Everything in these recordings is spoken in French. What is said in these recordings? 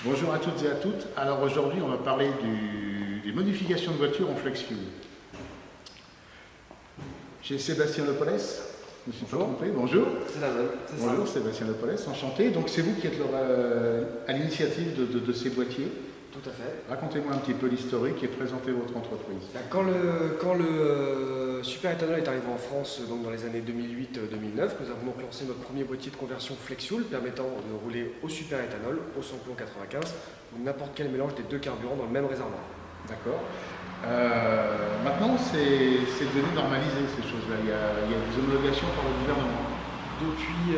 Bonjour à toutes et à toutes. Alors aujourd'hui, on va parler des modifications de voitures en flex fuel. J'ai Sébastien Lepolès. Je me suis pas trompé. Bonjour. C'est la même. Bonjour Sébastien Lepolès, enchanté. Donc c'est vous qui êtes à l'initiative de ces boîtiers. Tout à fait. Racontez-moi un petit peu l'historique et présentez votre entreprise. Quand le super éthanol est arrivé en France donc dans les années 2008-2009, nous avons donc lancé notre premier boîtier de conversion flex fuel permettant de rouler au super éthanol, au samplon 95 ou n'importe quel mélange des deux carburants dans le même réservoir. D'accord. Maintenant, c'est devenu normalisé ces choses-là. Il y a des homologations par le gouvernement. Depuis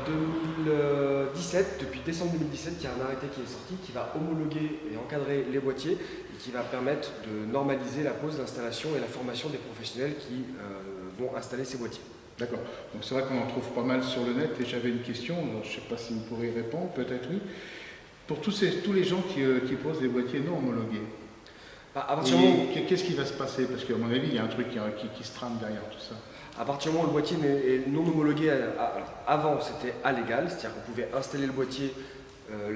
2017, depuis décembre 2017, il y a un arrêté qui est sorti qui va homologuer et encadrer les boîtiers et qui va permettre de normaliser la pose, l'installation et la formation des professionnels qui vont installer ces boîtiers. D'accord. Donc c'est vrai qu'on en trouve pas mal sur le net et j'avais une question, alors, je ne sais pas si vous pourrez y répondre, peut-être oui. Pour tous les gens qui posent des boîtiers non homologués, qu'est-ce qui va se passer? Parce qu'à mon avis, il y a un truc qui se trame derrière tout ça. À partir du moment où le boîtier est non homologué, avant c'était allégal, c'est-à-dire qu'on pouvait installer le boîtier,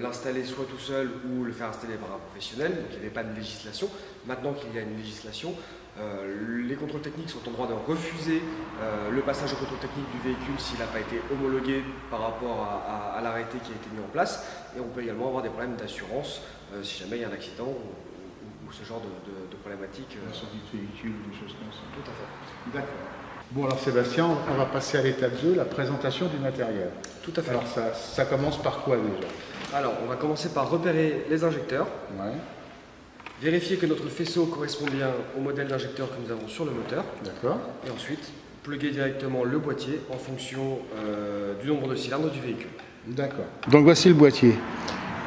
l'installer soit tout seul ou le faire installer par un professionnel, donc il n'y avait pas de législation. Maintenant qu'il y a une législation, les contrôles techniques sont en droit de refuser le passage au contrôle technique du véhicule s'il n'a pas été homologué par rapport à l'arrêté qui a été mis en place. Et on peut également avoir des problèmes d'assurance si jamais il y a un accident ou ce genre de problématiques. Incendie de véhicule, des choses comme ça. Tout à fait. D'accord. Bon alors Sébastien, on va passer à l'étape 2, la présentation du matériel. Tout à fait. Alors ça commence par quoi déjà? Alors on va commencer par repérer les injecteurs. Ouais. Vérifier que notre faisceau correspond bien au modèle d'injecteur que nous avons sur le moteur. D'accord. Et ensuite, plugger directement le boîtier en fonction du nombre de cylindres du véhicule. D'accord. Donc voici le boîtier.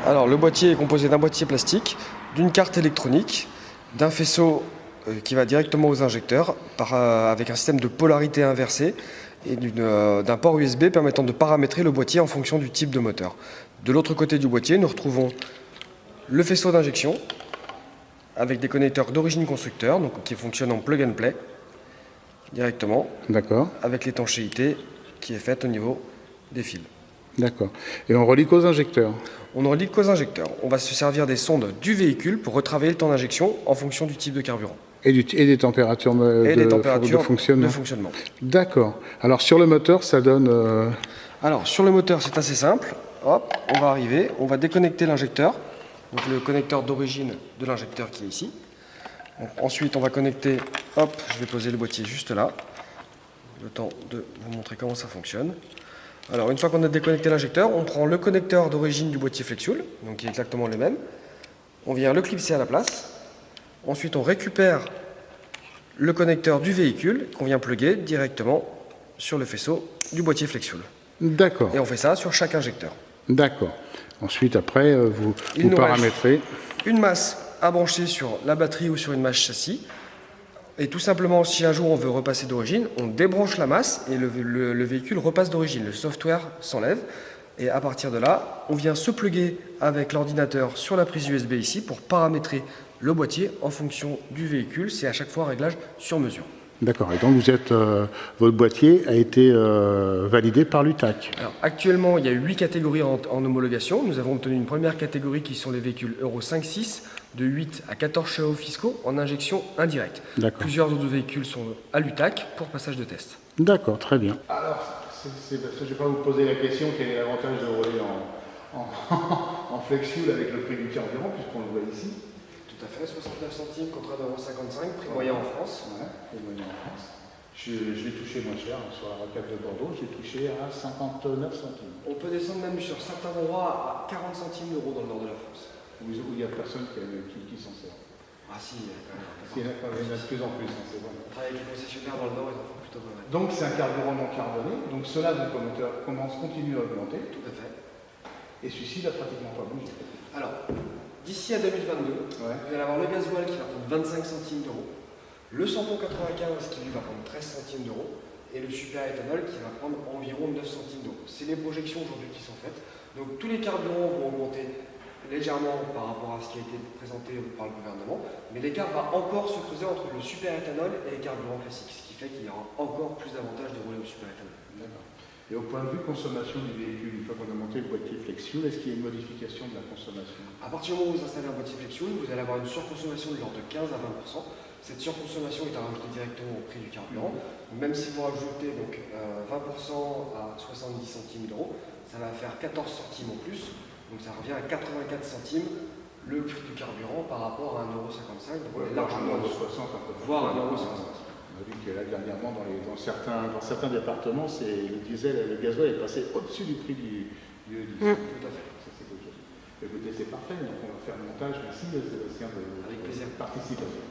Alors le boîtier est composé d'un boîtier plastique, d'une carte électronique, d'un faisceau qui va directement aux injecteurs avec un système de polarité inversée et d'un port USB permettant de paramétrer le boîtier en fonction du type de moteur. De l'autre côté du boîtier, nous retrouvons le faisceau d'injection avec des connecteurs d'origine constructeur, donc qui fonctionnent en plug and play directement. D'accord. Avec l'étanchéité qui est faite au niveau des fils. D'accord. Et on relie qu'aux injecteurs? On ne relie qu'aux injecteurs. On va se servir des sondes du véhicule pour retravailler le temps d'injection en fonction du type de carburant. Et des températures, de fonctionnement. D'accord. Alors sur le moteur, ça donne... Alors sur le moteur, c'est assez simple. Hop, on va arriver, on va déconnecter l'injecteur. Donc le connecteur d'origine de l'injecteur qui est ici. Donc, ensuite, on va connecter, hop, je vais poser le boîtier juste là. Le temps de vous montrer comment ça fonctionne. Alors une fois qu'on a déconnecté l'injecteur, on prend le connecteur d'origine du boîtier flex fuel, donc qui est exactement le même. On vient le clipser à la place. Ensuite, on récupère le connecteur du véhicule qu'on vient plugger directement sur le faisceau du boîtier flex fuel. D'accord. Et on fait ça sur chaque injecteur. D'accord. Ensuite, après, vous paramétrez. Une masse à brancher sur la batterie ou sur une masse châssis. Et tout simplement, si un jour on veut repasser d'origine, on débranche la masse et le véhicule repasse d'origine. Le software s'enlève. Et à partir de là, on vient se plugger avec l'ordinateur sur la prise USB ici pour paramétrer le boîtier en fonction du véhicule. C'est à chaque fois un réglage sur mesure. D'accord. Et donc votre boîtier a été validé par l'UTAC. Alors, actuellement, il y a 8 catégories en homologation. Nous avons obtenu une première catégorie qui sont les véhicules Euro 5-6 de 8 à 14 chevaux fiscaux en injection indirecte. Plusieurs autres véhicules sont à l'UTAC pour passage de test. D'accord, très bien. Alors, c'est parce que je ne vais pas vous poser la question quel est l'avantage de rouler en flex fuel avec le prix du carburant, puisqu'on le voit ici. Tout à fait, 69 centimes contre 1,55 €, prix moyen en France. Ouais, prix moyen en France. Je vais toucher moins cher, sur la rocade de Bordeaux, j'ai touché à 59 centimes. On peut descendre même sur certains endroits à 40 centimes d'euros dans le nord de la France. Où il n'y a personne qui s'en sert. Ah si, il y en a il y en a de plus en plus, c'est vrai. On travaille avec les concessionnaires dans le nord, ils en font plutôt pas mal. Donc c'est un carburant non carboné, donc cela donc, le moteur continue à augmenter. Tout à fait. Et celui-ci n'a pratiquement pas bougé. Alors, d'ici à 2022, vous allez avoir le gasoil qui va prendre 25 centimes d'euros, le samplon 95 qui lui va prendre 13 centimes d'euros, et le super éthanol qui va prendre environ 9 centimes d'euros. C'est les projections aujourd'hui qui sont faites. Donc tous les carburants vont augmenter légèrement par rapport à ce qui a été présenté par le gouvernement, mais l'écart va encore se creuser entre le super éthanol et les carburants classiques, ce qui fait qu'il y aura encore plus d'avantages de rouler au super éthanol. D'accord. Et au point de vue consommation du véhicule, une fois qu'on a monté le boîtier FlexFuel, est-ce qu'il y a une modification de la consommation? À partir du moment où vous installez un boîtier FlexFuel, vous allez avoir une surconsommation de l'ordre de 15 à 20%. Cette surconsommation est à rajouter directement au prix du carburant. Même si vous rajoutez donc, 20% à 70 centimes d'euros, ça va faire 14 centimes en plus. Donc ça revient à 84 centimes le prix du carburant par rapport à 1,55 €. Donc on est largement 1,60 €, voire 1,60 €. On a vu que là, dernièrement, dans certains départements, le diesel et le gasoil est passé au-dessus du prix du diesel. Tout à fait. Ça, c'est quelque chose. Écoutez, c'est parfait. Donc, on va faire le montage. Merci, Sébastien, de Avec plaisir. participation.